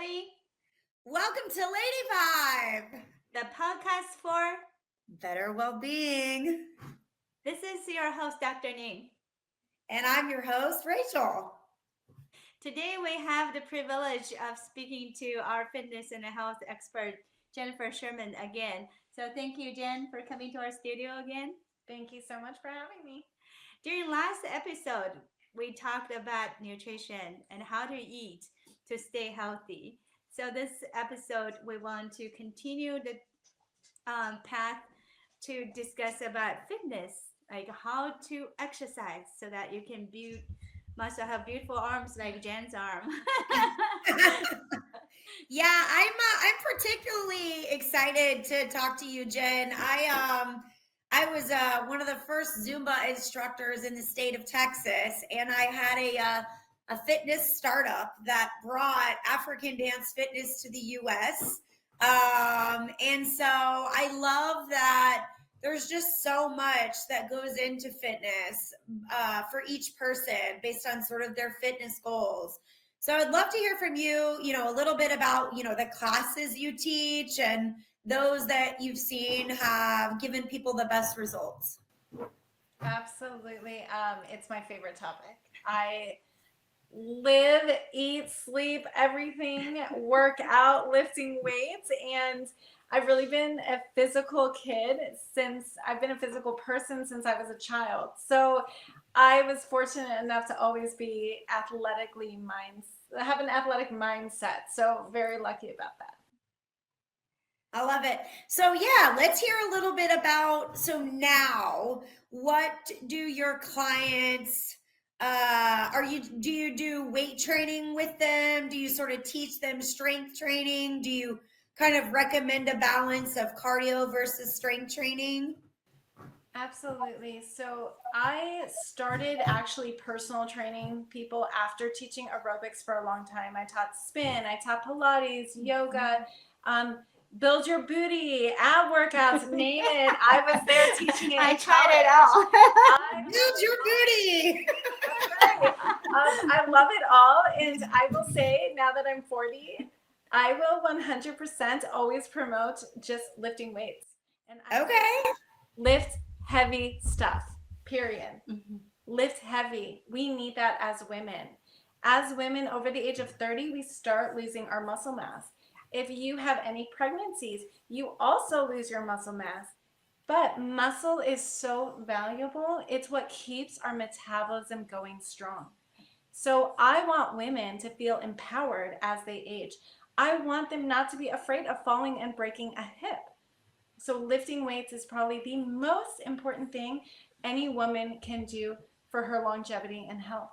everybody. Welcome to Lady Vibe, The podcast for Better Well-Being. this is your host, Dr. Ning. And I'm your host, Rachel. Today we have the privilege of speaking to our fitness and health expert, Jennifer Sherman, again. So thank you, Jen, for coming to our studio again. Thank you so much for having me. During last episode, we talked about nutrition and how to eat to stay healthy. So this episode, we want to continue the path to discuss about fitness, like how to exercise so that you can must have beautiful arms like Jen's arm. Yeah, I'm particularly excited to talk to you, Jen. I was one of the first Zumba instructors in the state of Texas, and I had a fitness startup that brought African dance fitness to the U.S. And so I love that there's just so much that goes into fitness for each person based on sort of their fitness goals. So I'd love to hear from you, a little bit about, the classes you teach and those that you've seen have given people the best results. Absolutely. It's my favorite topic. I live, eat, sleep, everything, work out, lifting weights, and I've really been a physical kid I've been a physical person since I was a child. So I was fortunate enough to always be have an athletic mindset. So very lucky about that. I love it. So yeah, let's hear a little bit about, so now, what do your clients, do you do weight training with them? Do you sort of teach them strength training? Do you kind of recommend a balance of cardio versus strength training? Absolutely. So I started actually personal training people after teaching aerobics for a long time. I taught spin, I taught Pilates, yoga, build your booty, ab workouts, name it. I was there teaching it. I tried it all. Build your booty. Right. I love it all. And I will say, now that I'm 40, I will 100% always promote just lifting weights. And lift heavy stuff, period. Mm-hmm. Lift heavy. We need that as women. As women over the age of 30, we start losing our muscle mass. If you have any pregnancies, you also lose your muscle mass. But muscle is so valuable. It's what keeps our metabolism going strong. So I want women to feel empowered as they age. I want them not to be afraid of falling and breaking a hip. So lifting weights is probably the most important thing any woman can do for her longevity and health.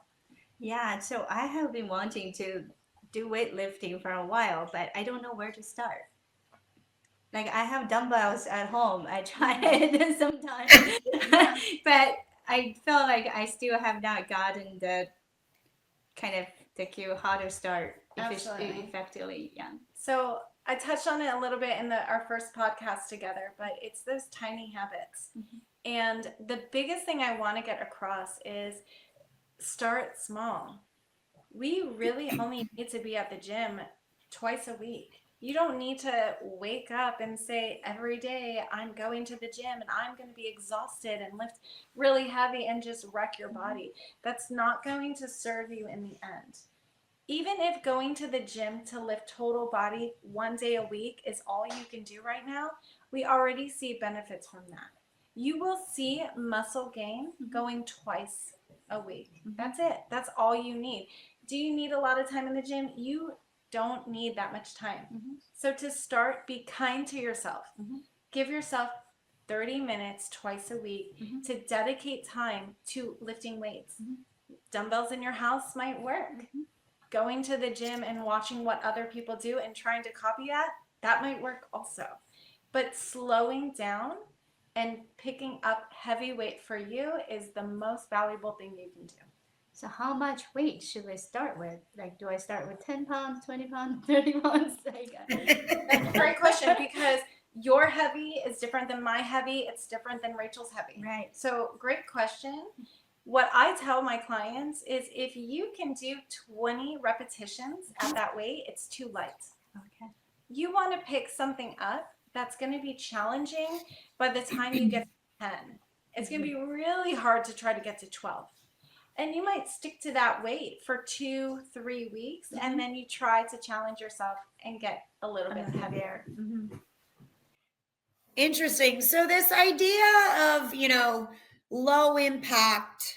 Yeah, so I have been wanting to do weightlifting for a while, but I don't know where to start. Like I have dumbbells at home. I try it sometimes, but I feel like I still have not gotten the kind of the cue how to start effectively. Yeah. So I touched on it a little bit in our first podcast together, but it's those tiny habits. Mm-hmm. And the biggest thing I want to get across is start small. We really only need to be at the gym twice a week. You don't need to wake up and say every day I'm going to the gym and I'm going to be exhausted and lift really heavy and just wreck your body. That's not going to serve you in the end. Even if going to the gym to lift total body one day a week is all you can do right now, we already see benefits from that. You will see muscle gain going twice a week. That's it. That's all you need. Do you need a lot of time in the gym? You don't need that much time. So to start, be kind to yourself. Give yourself 30 minutes twice a week to dedicate time to lifting weights. Dumbbells in your house might work. Going to the gym and watching what other people do and trying to copy that might work also. But slowing down and picking up heavy weight for you is the most valuable thing you can do. So how much weight should I start with? Like, do I start with 10 pounds, 20 pounds, 30 pounds? That's a great question because your heavy is different than my heavy. It's different than Rachel's heavy. Right. So great question. What I tell my clients is if you can do 20 repetitions at that weight, it's too light. Okay. You want to pick something up that's going to be challenging by the time you get to 10. It's going to be really hard to try to get to 12. And you might stick to that weight for 2-3 weeks, and then you try to challenge yourself and get a little bit heavier. Interesting. So this idea of, low impact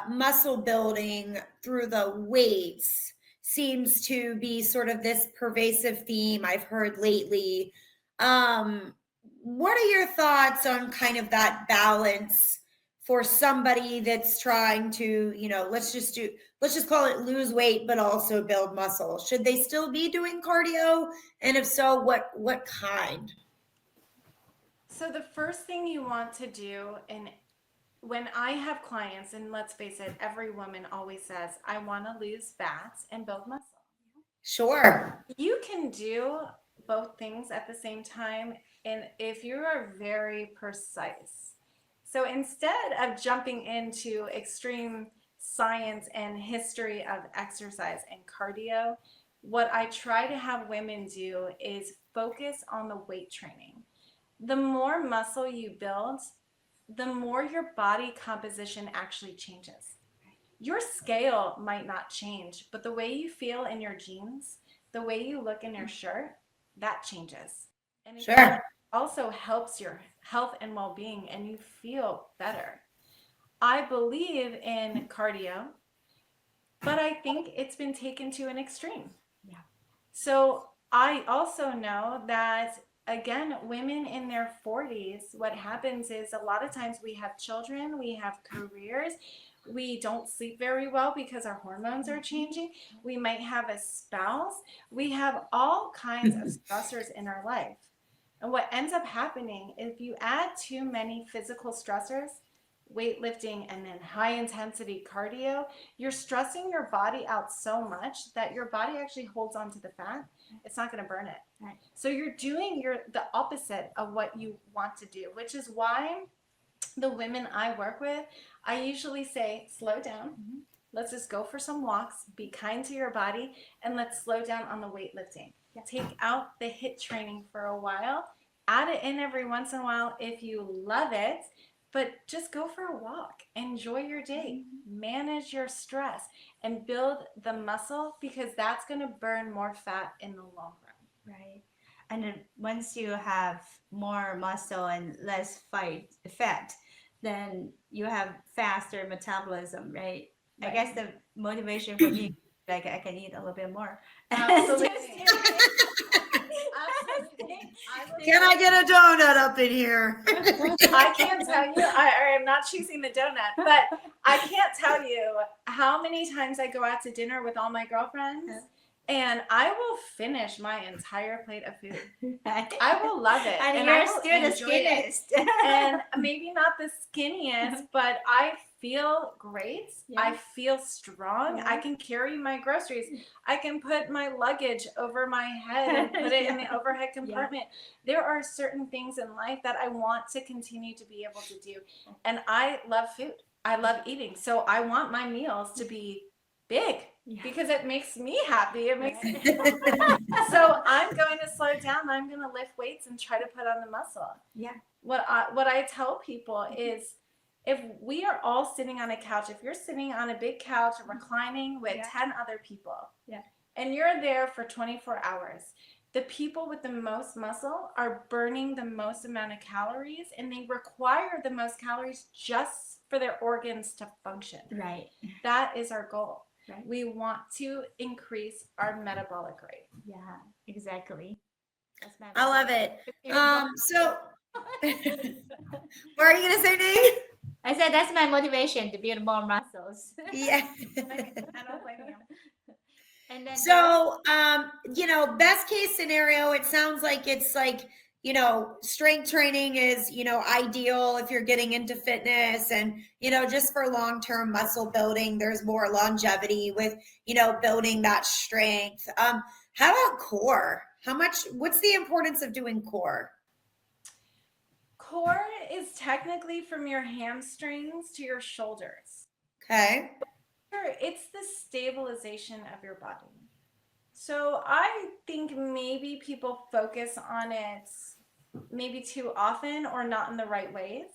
muscle building through the weights seems to be sort of this pervasive theme I've heard lately. What are your thoughts on kind of that balance for somebody that's trying to, let's just call it lose weight, but also build muscle? Should they still be doing cardio? And if so, what kind? So the first thing you want to do, and when I have clients, and let's face it, every woman always says, I want to lose fat and build muscle. Sure. You can do both things at the same time, and if you are very precise. So instead of jumping into extreme science and history of exercise and cardio, what I try to have women do is focus on the weight training. The more muscle you build, the more your body composition actually changes. Your scale might not change, but the way you feel in your jeans, the way you look in your shirt, that changes. And it Sure. also helps your health and well-being, and you feel better. I believe in cardio, but I think it's been taken to an extreme. Yeah. So I also know that, again, women in their 40s, what happens is a lot of times we have children, we have careers, we don't sleep very well because our hormones are changing, we might have a spouse, we have all kinds of stressors in our life. And what ends up happening, if you add too many physical stressors, weightlifting and then high intensity cardio, you're stressing your body out so much that your body actually holds on to the fat. It's not going to burn it. Right. So you're doing the opposite of what you want to do, which is why the women I work with, I usually say, slow down. Let's just go for some walks, be kind to your body, and let's slow down on the weightlifting. Take out the HIIT training for a while, add it in every once in a while if you love it, but just go for a walk, enjoy your day, manage your stress, and build the muscle, because that's going to burn more fat in the long run. Right. And then once you have more muscle and less fat, then you have faster metabolism, right? I guess the motivation for me, like I can eat a little bit more. Absolutely. Can I get a donut up in here? I can't tell you, I am not choosing the donut, but I can't tell you how many times I go out to dinner with all my girlfriends, and I will finish my entire plate of food. I will love it. And I you're will still the enjoy it. skinniest. And maybe not the skinniest, but I feel great. Yeah. I feel strong. Yeah. I can carry my groceries. I can put my luggage over my head and put it in the overhead compartment. There are certain things in life that I want to continue to be able to do. And I love food. I love eating. So I want my meals to be big. Yeah. Because it makes me happy. It makes me so I'm going to slow down. I'm going to lift weights and try to put on the muscle. Yeah. What I tell people is, if we are all sitting on a couch, if you're sitting on a big couch reclining with 10 other people, and you're there for 24 hours, the people with the most muscle are burning the most amount of calories, and they require the most calories just for their organs to function. Right. That is our goal. Right. We want to increase our metabolic rate. Yeah, exactly. That's my I love it. So what are you gonna say, Nate? I said that's my motivation to build more muscles. Yeah. I don't blame you. And then So, best case scenario, it sounds like it's like, strength training is, ideal if you're getting into fitness, and, just for long-term muscle building, there's more longevity with, building that strength. How about core? What's the importance of doing core? core is technically from your hamstrings to your shoulders. Okay. Sure, it's the stabilization of your body. So I think maybe people focus on it maybe too often or not in the right ways.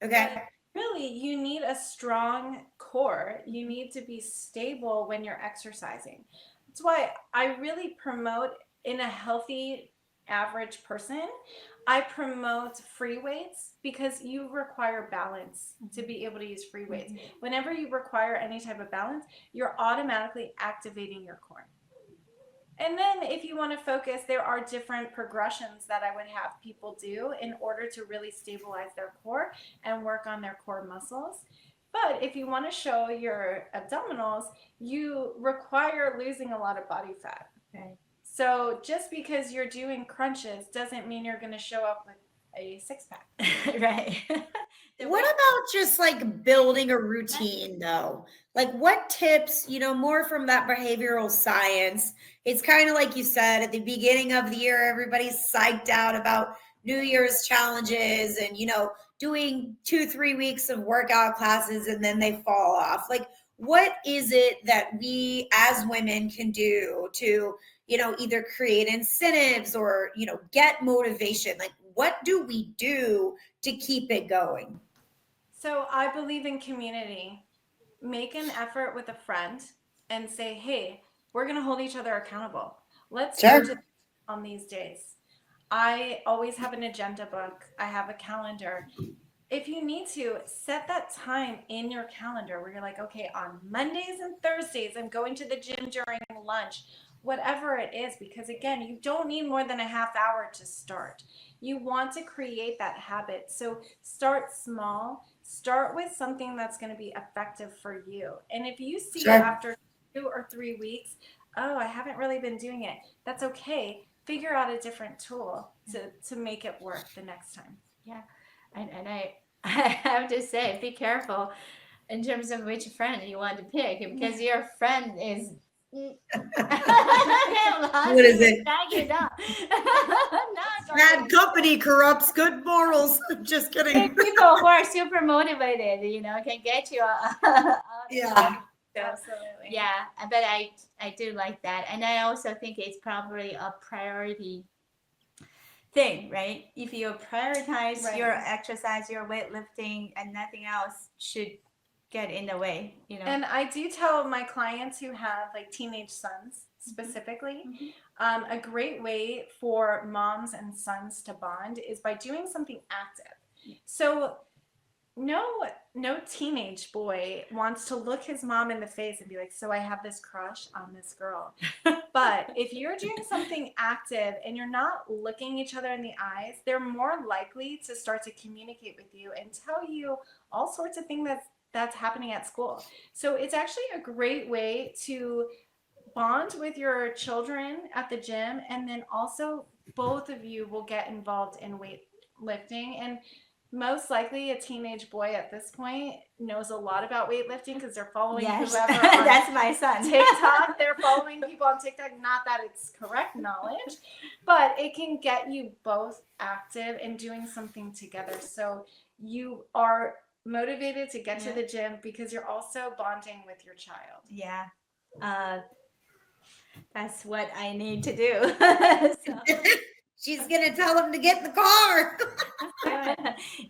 Okay. But really, you need a strong core. You need to be stable when you're exercising. That's why I really promote in a healthy average person, I promote free weights because you require balance to be able to use free weights. Whenever you require any type of balance, you're automatically activating your core. And then if you want to focus, there are different progressions that I would have people do in order to really stabilize their core and work on their core muscles. But if you want to show your abdominals, you require losing a lot of body fat. Right. So just because you're doing crunches doesn't mean you're going to show up with a six pack. Right. What about just like building a routine though? Like what tips, more from that behavioral science? It's kind of like you said at the beginning of the year, everybody's psyched out about New Year's challenges and, doing 2-3 weeks of workout classes and then they fall off. Like, what is it that we as women can do to, either create incentives or, get motivation? Like, what do we do to keep it going? So I believe in community. Make an effort with a friend and say, hey, we're going to hold each other accountable. Let's go to on these days. I always have an agenda book. I have a calendar. If you need to, set that time in your calendar where you're like, okay, on Mondays and Thursdays, I'm going to the gym during lunch, whatever it is, because again, you don't need more than a half hour to start. You want to create that habit. So start small, start with something that's going to be effective for you. And if you see after 2 or 3 weeks, oh, I haven't really been doing it, that's okay. Figure out a different tool to make it work the next time. Yeah. And I have to say, be careful in terms of which friend you want to pick because your friend is what is it? It up. Bad company corrupts good morals. Just kidding. People who are super motivated, can get you. Yeah. So, absolutely. Yeah, but I do like that, and I also think it's probably a priority thing, right? If you prioritize your exercise, your weightlifting, and nothing else should get in the way, And I do tell my clients who have like teenage sons specifically, a great way for moms and sons to bond is by doing something active. So no teenage boy wants to look his mom in the face and be like, so I have this crush on this girl. But if you're doing something active and you're not looking each other in the eyes, they're more likely to start to communicate with you and tell you all sorts of things that's happening at school. So it's actually a great way to bond with your children at the gym, and then also both of you will get involved in weightlifting. And most likely a teenage boy at this point knows a lot about weightlifting because they're following whoever on that's my son. TikTok. They're following people on TikTok. Not that it's correct knowledge, but it can get you both active and doing something together. So you are motivated to get to the gym because you're also bonding with your child. Yeah. That's what I need to do. She's gonna tell him to get in the car.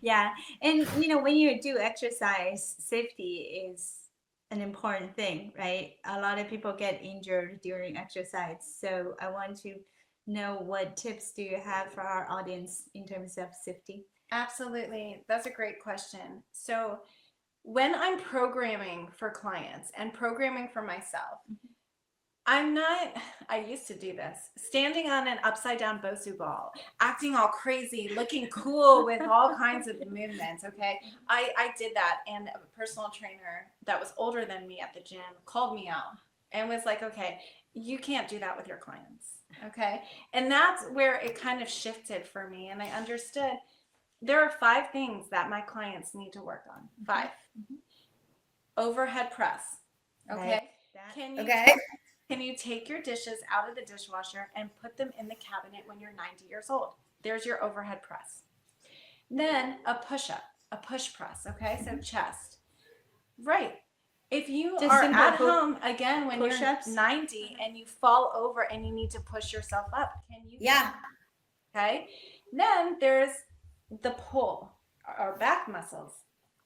Yeah, and when you do exercise, safety is an important thing, right? A lot of people get injured during exercise, so I want to know what tips do you have for our audience in terms of safety? Absolutely, that's a great question. So when I'm programming for clients and programming for myself, I used to do this, standing on an upside down Bosu ball, acting all crazy, looking cool with all kinds of movements, okay? I did that, and a personal trainer that was older than me at the gym called me out and was like, okay, you can't do that with your clients, okay? And that's where it kind of shifted for me, and I understood there are 5 things that my clients need to work on. 5. Overhead press, okay? Can you take your dishes out of the dishwasher and put them in the cabinet when you're 90 years old? There's your overhead press. Then a push up, a push press. Okay, so chest. Right. If you Just are simple at home again when you're push-ups. 90 and you fall over and you need to push yourself up, can you? Yeah. Okay. Then there's the pull, our back muscles.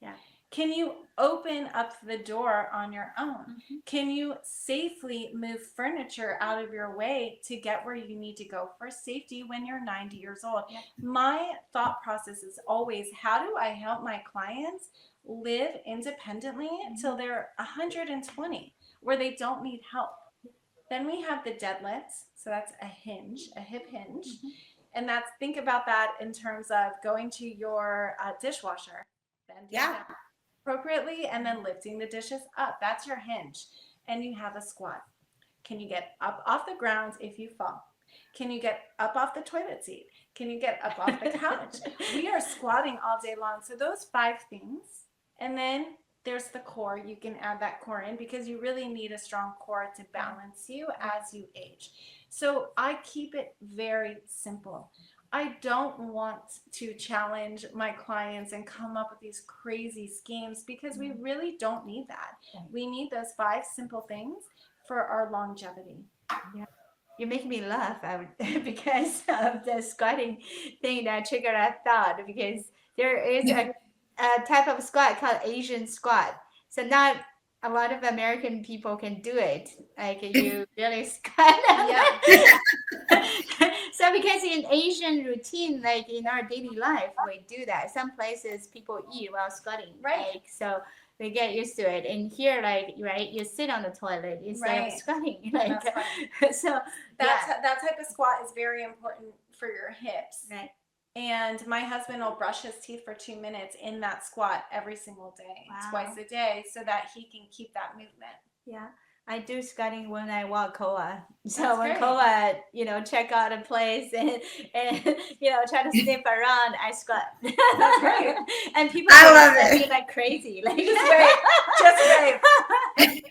Yeah. Can you open up the door on your own? Mm-hmm. Can you safely move furniture out of your way to get where you need to go for safety when you're 90 years old? Yeah. My thought process is always, how do I help my clients live independently till they're 120, where they don't need help? Then we have the deadlifts. So that's a hinge, a hip hinge. And that's, think about that in terms of going to your dishwasher, bending down appropriately, and then lifting the dishes up. That's your hinge. And you have a squat. Can you get up off the ground if you fall? Can you get up off the toilet seat? Can you get up off the couch? We are squatting all day long. So those 5 things. And then there's the core. You can add that core in because you really need a strong core to balance you as you age. So I keep it very simple. I don't want to challenge my clients and come up with these crazy schemes because we really don't need that. We need those 5 simple things for our longevity. Yeah. You make me laugh because of the squatting thing that triggered that thought, because there is a type of squat called Asian squat. So not a lot of American people can do it. Like you really squat. Yeah. So because in Asian routine, like in our daily life, we do that. Some places people eat while squatting. Right. Like, so we get used to it. And here, like, right, you sit on the toilet instead Right. of squatting. Like, That's right. so That type of squat is very important for your hips. right. And my husband will brush his teeth for 2 minutes in that squat every single day, Wow. twice a day, so that he can keep that movement. Yeah. I do squatting when I walk Koa. So That's when great. Koa, check out a place and try to sniff around, I squat. That's great. And people I love look at it. me like crazy. Like, Just right. Just right.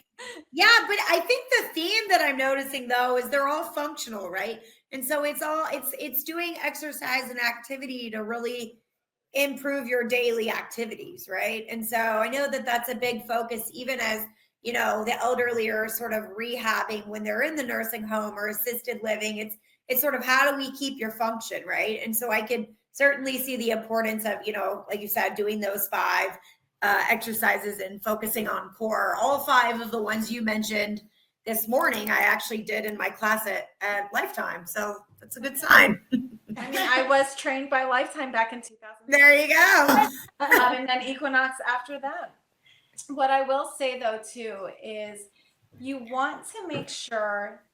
Yeah, but I think the theme that I'm noticing though is they're all functional, right? And so it's doing exercise and activity to really improve your daily activities, right? And so I know that that's a big focus, even as the elderly are sort of rehabbing when they're in the nursing home or assisted living. It's sort of, how do we keep your function, right? And so I could certainly see the importance of, like you said, doing those 5 exercises and focusing on core. All 5 of the ones you mentioned this morning, I actually did in my class at Lifetime. So that's a good sign. I mean, I was trained by Lifetime back in 2000. There you go. And then Equinox after that. What I will say though too is you want to make sure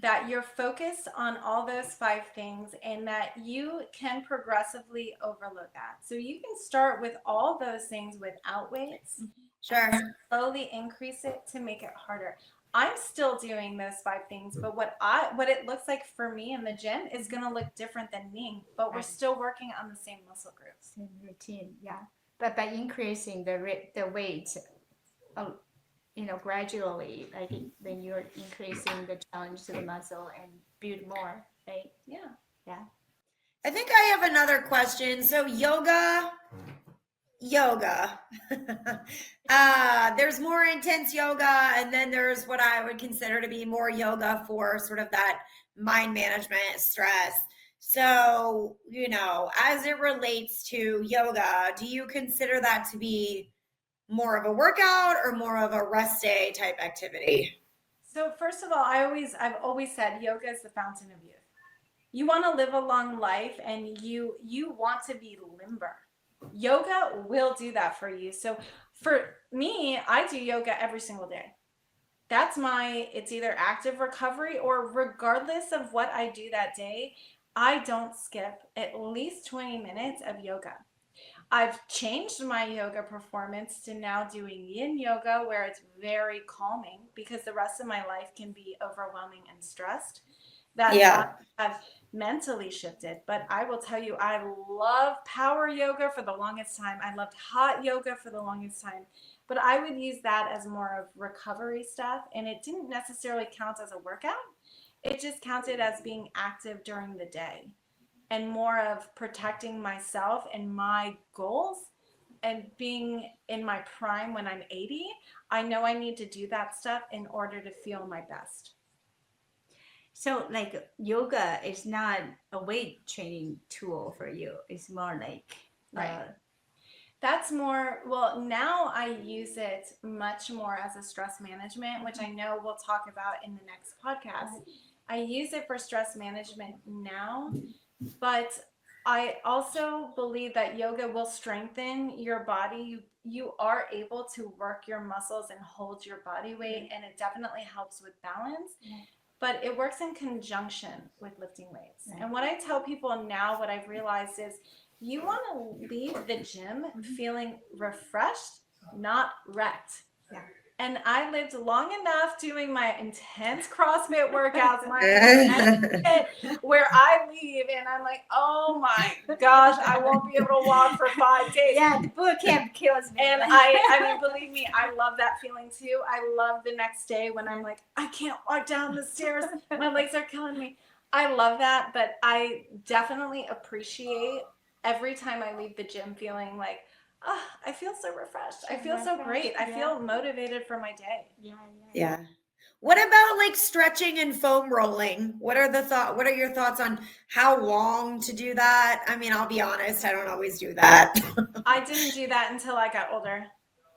that you're focused on all those 5 things and that you can progressively overload that. So you can start with all those things without weights. Sure. Slowly increase it to make it harder. I'm still doing those 5 things, but what it looks like for me in the gym is going to look different than me, but we're still working on the same muscle groups. same routine, yeah. But by increasing the weight, gradually, like then you're increasing the challenge to the muscle and build more, right? Yeah. I think I have another question. So yoga. There's more intense yoga, and then there's what I would consider to be more yoga for sort of that mind management, stress. So, as it relates to yoga, do you consider that to be more of a workout or more of a rest day type activity? So first of all, I've always said yoga is the fountain of youth. You want to live a long life and you want to be limber. Yoga will do that for you. So for me, I do yoga every single day. It's either active recovery or regardless of what I do that day, I don't skip at least 20 minutes of yoga. I've changed my yoga performance to now doing yin yoga, where it's very calming because the rest of my life can be overwhelming and stressed. I've mentally shifted. But I will tell you, I love power yoga for the longest time. I loved hot yoga for the longest time. But I would use that as more of recovery stuff. And it didn't necessarily count as a workout. It just counted as being active during the day. and more of protecting myself and my goals and being in my prime when I'm 80, I know I need to do that stuff in order to feel my best. So like yoga is not a weight training tool for you. It's more like Right. That's more, well, now I use it much more as a stress management, which I know we'll talk about in the next podcast. I use it for stress management now, but I also believe that yoga will strengthen your body. You are able to work your muscles and hold your body weight, and it definitely helps with balance. But it works in conjunction with lifting weights. And what I tell people now, what I've realized is you want to leave the gym feeling refreshed, not wrecked. Yeah. And I lived long enough doing my intense CrossFit workouts, my intense where I leave and I'm like, oh my gosh, I won't be able to walk for 5 days. Yeah, the boot camp kills me. And I mean, believe me, I love that feeling too. I love the next day when I'm like, I can't walk down the stairs. My legs are killing me. I love that, but I definitely appreciate every time I leave the gym feeling like, oh, I feel so refreshed. I feel so great. I feel motivated for my day. Yeah. What about like stretching and foam rolling? What are your thoughts on how long to do that? I mean, I'll be honest, I don't always do that. I didn't do that until I got older.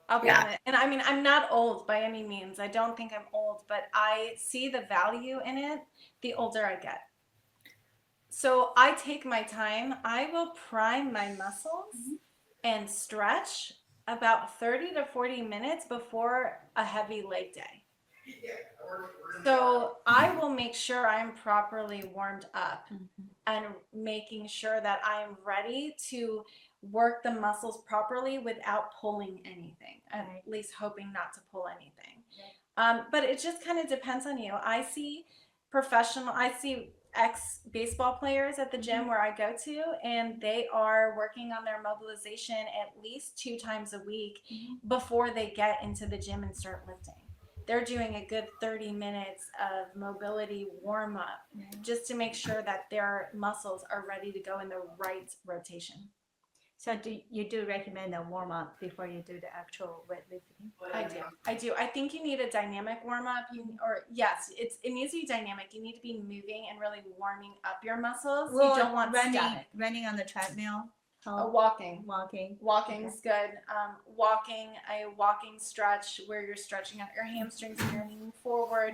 I'll be honest. And I mean, I'm not old by any means. I don't think I'm old, but I see the value in it the older I get. So I take my time. I will prime my muscles and stretch about 30 to 40 minutes before a heavy leg day. So I will make sure I'm properly warmed up and making sure that I am ready to work the muscles properly without pulling anything, at least hoping not to pull anything. But it just kind of depends on you. I see ex-baseball players at the gym where I go to, and they are working on their mobilization at least 2 times a week before they get into the gym and start lifting. They're doing a good 30 minutes of mobility warm-up just to make sure that their muscles are ready to go in the right rotation. So you do recommend a warm up before you do the actual weightlifting? I do. I think you need a dynamic warm up. Yes, it needs to be dynamic. You need to be moving and really warming up your muscles. Well, you don't want running on the treadmill. Walking. Okay. Walking's good. A walking stretch where you're stretching out your hamstrings and you're leaning forward.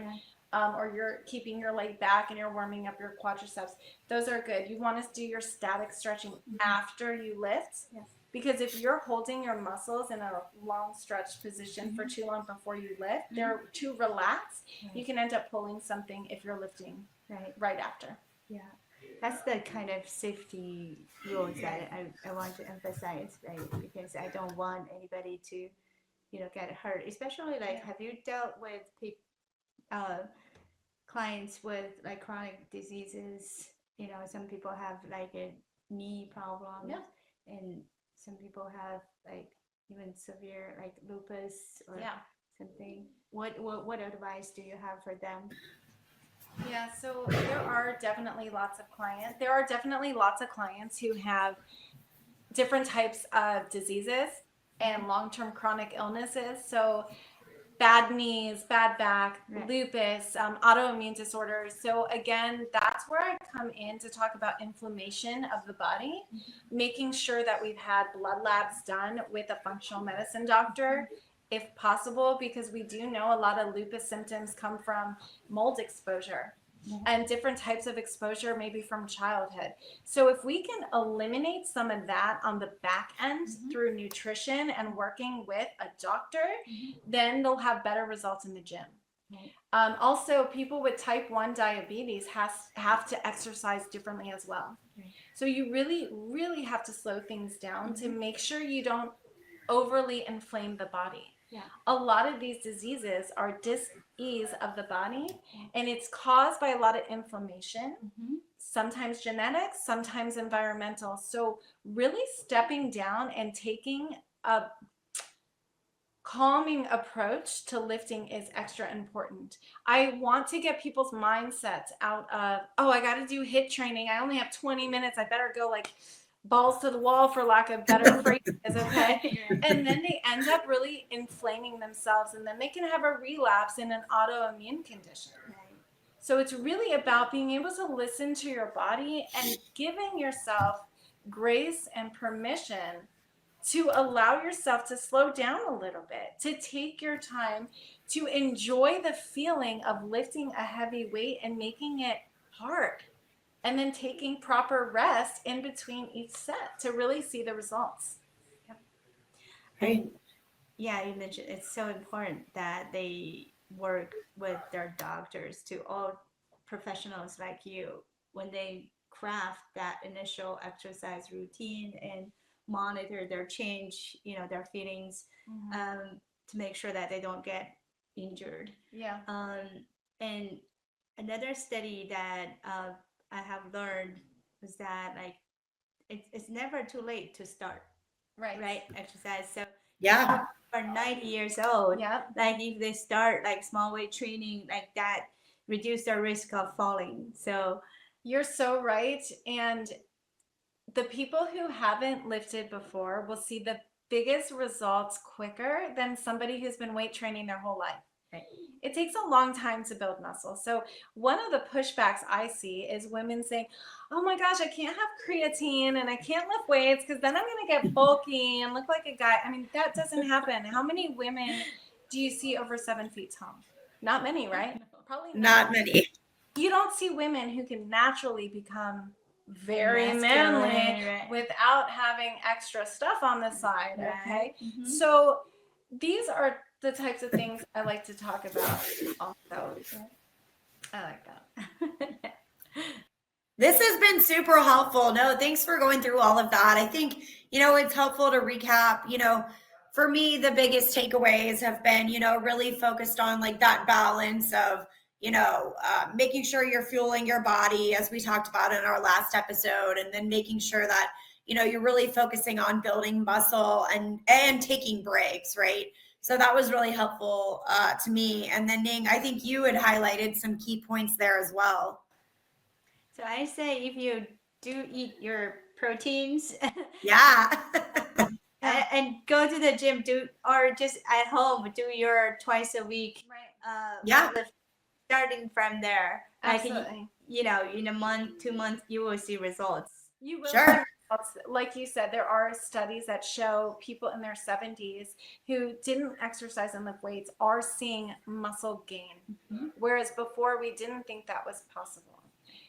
Or you're keeping your leg back and you're warming up your quadriceps. Those are good. You want to do your static stretching after you lift. Because if you're holding your muscles in a long stretch position for too long before you lift, they're too relaxed. You can end up pulling something if you're lifting right after. Yeah. That's the kind of safety rules that I want to emphasize, right? Because I don't want anybody to, get hurt. Especially have you dealt with clients with like chronic diseases? Some people have like a knee problem, and some people have like even severe like lupus or something. What advice do you have for them? Yeah, so there are definitely lots of clients who have different types of diseases and long-term chronic illnesses. So bad knees, bad back, lupus, autoimmune disorders. So again, that's where I come in to talk about inflammation of the body, making sure that we've had blood labs done with a functional medicine doctor, if possible, because we do know a lot of lupus symptoms come from mold exposure and different types of exposure, maybe from childhood. So if we can eliminate some of that on the back end through nutrition and working with a doctor, then they'll have better results in the gym. Also, people with type 1 diabetes have to exercise differently as well. So you really, really have to slow things down to make sure you don't overly inflame the body. A lot of these diseases are dis-ease of the body, and it's caused by a lot of inflammation, sometimes genetic, sometimes environmental. So really stepping down and taking a calming approach to lifting is extra important. I want to get people's mindsets out of, oh, I got to do HIIT training. I only have 20 minutes. I better go like balls to the wall, for lack of better phrases, okay? And then they end up really inflaming themselves, and then they can have a relapse in an autoimmune condition. So it's really about being able to listen to your body and giving yourself grace and permission to allow yourself to slow down a little bit, to take your time, to enjoy the feeling of lifting a heavy weight and making it hard, and then taking proper rest in between each set to really see the results. And yeah, you mentioned it's so important that they work with their doctors, to all professionals like you, when they craft that initial exercise routine and monitor their change, their feelings, to make sure that they don't get injured. Yeah. And another study that I have learned was that, like, it's never too late to start Right. exercise. So Yeah. for 90 years old, Yeah. like if they start like small weight training like that, reduce their risk of falling. So you're so right. And the people who haven't lifted before will see the biggest results quicker than somebody who's been weight training their whole life. Right. It takes a long time to build muscle. So one of the pushbacks I see is women saying, oh my gosh, I can't have creatine and I can't lift weights because then I'm going to get bulky and look like a guy. I mean, that doesn't happen. How many women do you see over 7 feet tall? Not many, right? Probably not many. You don't see women who can naturally become very masculine, manly right, without having extra stuff on the side. Right. Okay. Mhm. So these are the types of things I like to talk about also. I like that. This has been super helpful. No, thanks for going through all of that. I think, it's helpful to recap. For me, the biggest takeaways have been, really focused on like that balance of, making sure you're fueling your body, as we talked about in our last episode, and then making sure that, you're really focusing on building muscle and taking breaks, right? So that was really helpful to me. And then Ning, I think you had highlighted some key points there as well. So I say, if you do eat your proteins, Yeah. and go to the gym, or just at home do your twice a week, Yeah. lift, starting from there. Absolutely. Like, in a month, 2 months, you will see results. You will Sure. see results. Like you said, there are studies that show people in their 70s who didn't exercise and lift weights are seeing muscle gain, whereas before we didn't think that was possible.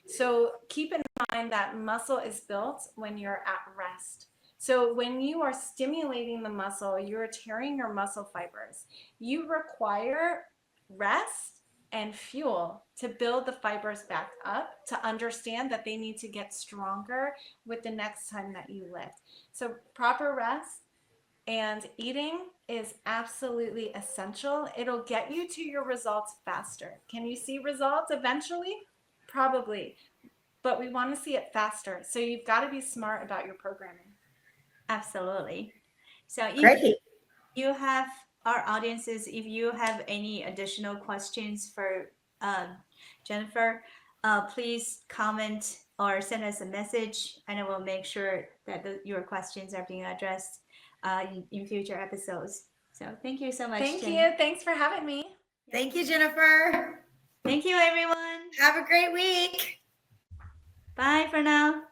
So keep in mind that muscle is built when you're at rest. So when you are stimulating the muscle, you're tearing your muscle fibers. You require rest and fuel to build the fibers back up, to understand that they need to get stronger with the next time that you lift. So proper rest and eating is absolutely essential. It'll get you to your results faster. Can you see results eventually? Probably, but we want to see it faster. So you've got to be smart about your programming. Absolutely. So if Great. you have, our audiences, if you have any additional questions for Jennifer, please comment or send us a message, and I will make sure that your questions are being addressed in future episodes. So thank you so much. Thank you. Thanks for having me. Thank you, Jennifer. Thank you, everyone. Have a great week. Bye for now.